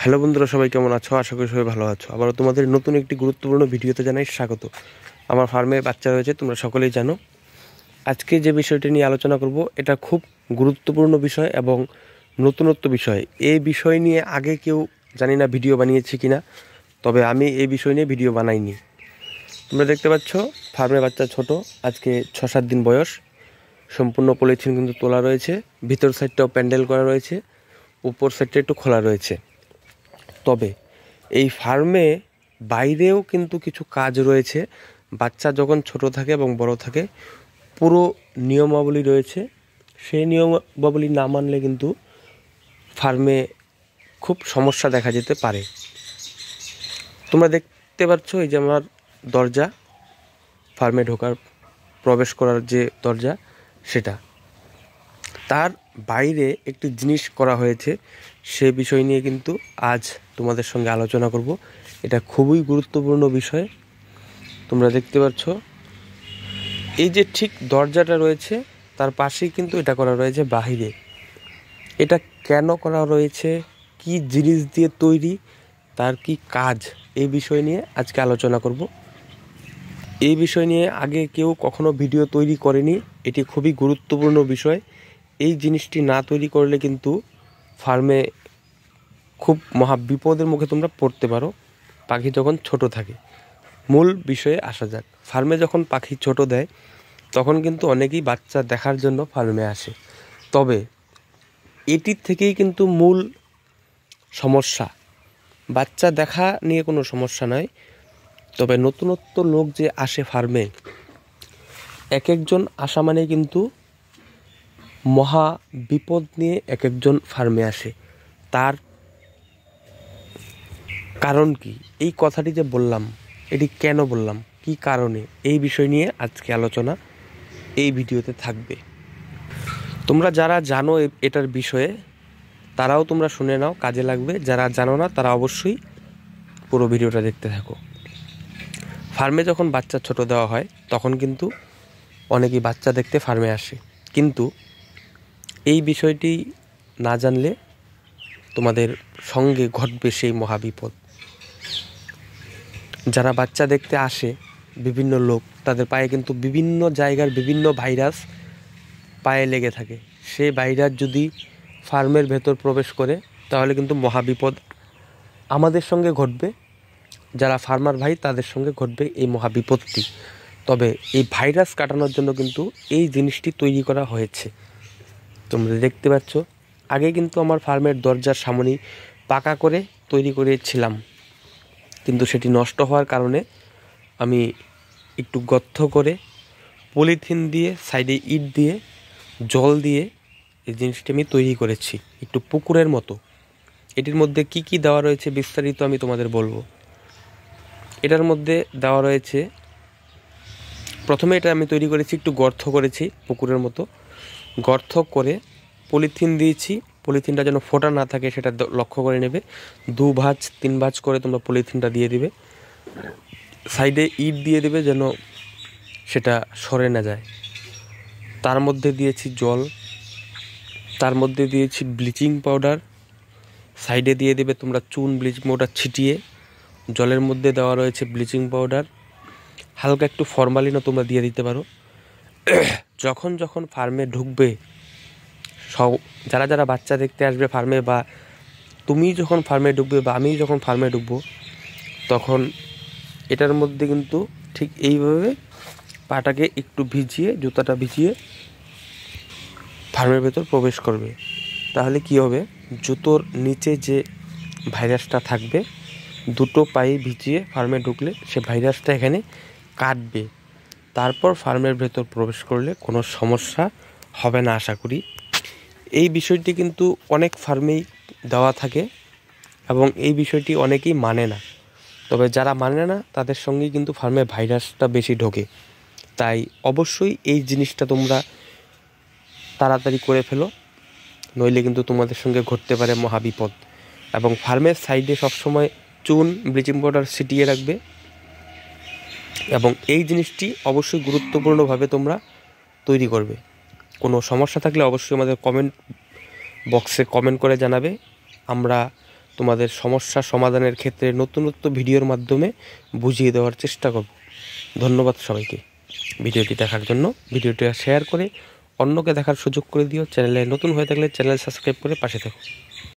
Hello বন্ধুরা, সবাই কেমন আছো? আশা করি সবাই ভালো আছো। আবার তোমাদের নতুন একটি গুরুত্বপূর্ণ ভিডিওতে জানাই স্বাগত। আমার ফার্মে বাচ্চা রয়েছে, তোমরা সকলেই জানো। আজকে যে বিষয়টি নিয়ে আলোচনা করব এটা খুব গুরুত্বপূর্ণ বিষয় এবং নতুনত্ব বিষয়। এই বিষয় নিয়ে আগে কেউ জানি না ভিডিও বানিয়েছে কিনা, তবে আমি এই বিষয় নিয়ে ভিডিও বানাইনি। তোমরা দেখতে পাচ্ছ ফার্মে বাচ্চা ছোট, আজকে 6-7 দিন বয়স। সম্পূর্ণ পলিথিন কিন্তু তোলা রয়েছে, ভিতর সাইডটাও প্যান্ডেল করা রয়েছে, উপর সাইডটা একটু খোলা রয়েছে। তবে এই ফার্মে বাইরেও কিন্তু কিছু কাজ রয়েছে। বাচ্চা যখন ছোট থাকে এবং বড় থাকে, পুরো নিয়মাবলী রয়েছে। সেই নিয়মাবলী না মানলে কিন্তু ফার্মে খুব সমস্যা দেখা যেতে পারে। তোমরা দেখতে পাচ্ছ এই যে আমার দরজা, ফার্মে ঢোকার প্রবেশ করার যে দরজা সেটা, তার বাইরে একটি জিনিস করা হয়েছে। সে বিষয় নিয়ে কিন্তু আজ তোমাদের সঙ্গে আলোচনা করব। এটা খুবই গুরুত্বপূর্ণ বিষয়। তোমরা দেখতে পাচ্ছ এই যে ঠিক দরজাটা রয়েছে তার পাশেই কিন্তু এটা করা রয়েছে বাহিরে। এটা কেন করা রয়েছে, কি জিনিস দিয়ে তৈরি, তার কি কাজ, এই বিষয় নিয়ে আজকে আলোচনা করব। এই বিষয় নিয়ে আগে কেউ কখনো ভিডিও তৈরি করেনি। এটি খুবই গুরুত্বপূর্ণ বিষয়। এই জিনিসটি না তৈরি করলে কিন্তু ফার্মে খুব মহা বিপদের মুখে তোমরা পড়তে পারো পাখি যখন ছোট থাকে। মূল বিষয়ে আসা যাক। ফার্মে যখন পাখি ছোট দেয় তখন কিন্তু অনেকেই বাচ্চা দেখার জন্য ফার্মে আসে। তবে এটির থেকেই কিন্তু মূল সমস্যা। বাচ্চা দেখা নিয়ে কোনো সমস্যা নয়, তবে নতুনত্ব লোক যে আসে ফার্মে, এক একজন আসা মানে কিন্তু মহা বিপদ নিয়ে এক একজন ফার্মে আসে। তার কারণ কি, এই কথাটি যে বললাম, এটি কেন বললাম, কি কারণে, এই বিষয় নিয়ে আজকে আলোচনা এই ভিডিওতে থাকবে। তোমরা যারা জানো এটার বিষয়ে তারাও তোমরা শুনে নাও, কাজে লাগবে। যারা জানো না তারা অবশ্যই পুরো ভিডিওটা দেখতে থাকো। ফার্মে যখন বাচ্চা ছোট দেওয়া হয় তখন কিন্তু অনেকেই বাচ্চা দেখতে ফার্মে আসে, কিন্তু এই বিষয়টি না জানলে তোমাদের সঙ্গে ঘটবে সেই মহাবিপদ। যারা বাচ্চা দেখতে আসে, বিভিন্ন লোক, তাদের পায়ে কিন্তু বিভিন্ন জায়গার বিভিন্ন ভাইরাস পায়ে লেগে থাকে। সেই ভাইরাস যদি ফার্মের ভেতর প্রবেশ করে তাহলে কিন্তু মহাবিপদ আমাদের সঙ্গে ঘটবে। যারা ফার্মার ভাই তাদের সঙ্গে ঘটবে এই মহাবিপদটি। তবে এই ভাইরাস কাটানোর জন্য কিন্তু এই জিনিসটি তৈরি করা হয়েছে। তোমরা দেখতে পাচ্ছ আগে কিন্তু আমার ফার্মের দরজার সামনেই পাকা করে তৈরি করেছিলাম, কিন্তু সেটি নষ্ট হওয়ার কারণে আমি একটু গর্ত করে পলিথিন দিয়ে, সাইডে ইট দিয়ে, জল দিয়ে এই জিনিসটি আমি তৈরি করেছি একটু পুকুরের মতো। এটির মধ্যে কি কি দেওয়া রয়েছে বিস্তারিত আমি তোমাদের বলবো। এটার মধ্যে দেওয়া রয়েছে, প্রথমে এটা আমি তৈরি করেছি, একটু গর্ত করেছি পুকুরের মতো, গর্ত করে পলিথিন দিয়েছি। পলিথিনটা যেন ফোটা না থাকে সেটা লক্ষ্য করে নেবে। 2 ভাঁজ 3 ভাঁজ করে তোমরা পলিথিনটা দিয়ে দিবে। সাইডে ইট দিয়ে দেবে যেন সেটা সরে না যায়। তার মধ্যে দিয়েছি জল, তার মধ্যে দিয়েছি ব্লিচিং পাউডার। সাইডে দিয়ে দেবে তোমরা চুন, ব্লিচিং পাউডার ছিটিয়ে। জলের মধ্যে দেওয়া রয়েছে ব্লিচিং পাউডার, হালকা একটু ফরমালিনও তোমরা দিয়ে দিতে পারো। যখন যখন ফার্মে ঢুকবে, সব যারা যারা বাচ্চা দেখতে আসবে ফার্মে, বা তুমি যখন ফার্মে ঢুকবে বা আমি যখন ফার্মে ঢুকবো, তখন এটার মধ্যে কিন্তু ঠিক এইভাবে পাটাকে একটু ভিজিয়ে, জুতাটা ভিজিয়ে ফার্মের ভেতর প্রবেশ করবে। তাহলে কি হবে, জুতোর নিচে যে ভাইরাসটা থাকবে, দুটো পায়ে ভিজিয়ে ফার্মে ঢুকলে সে ভাইরাসটা এখানে কাটবে। তারপর ফার্মের ভেতর প্রবেশ করলে কোনো সমস্যা হবে না আশা করি। এই বিষয়টি কিন্তু অনেক ফার্মেই দেওয়া থাকে এবং এই বিষয়টি অনেকেই মানে না। তবে যারা মানে না তাদের সঙ্গেই কিন্তু ফার্মে ভাইরাসটা বেশি ঢোকে। তাই অবশ্যই এই জিনিসটা তোমরা তাড়াতাড়ি করে ফেলো, নইলে কিন্তু তোমাদের সঙ্গে ঘটতে পারে মহাবিপদ। এবং ফার্মের সাইডে সবসময় চুন, ব্লিচিং পাউডার ছিটিয়ে রাখবে। এবং এই জিনিসটি অবশ্যই গুরুত্বপূর্ণভাবে তোমরা তৈরি করবে। কোনো সমস্যা থাকলে অবশ্যই আমাদের কমেন্ট বক্সে কমেন্ট করে জানাবে। আমরা তোমাদের সমস্যা সমাধানের ক্ষেত্রে নতুনত্ব ভিডিওর মাধ্যমে বুঝিয়ে দেওয়ার চেষ্টা করব। ধন্যবাদ সবাইকে ভিডিওটি দেখার জন্য। ভিডিওটি শেয়ার করে অন্যকে দেখার সুযোগ করে দিও। চ্যানেলে নতুন হয়ে থাকলে চ্যানেল সাবস্ক্রাইব করে পাশে থাকো।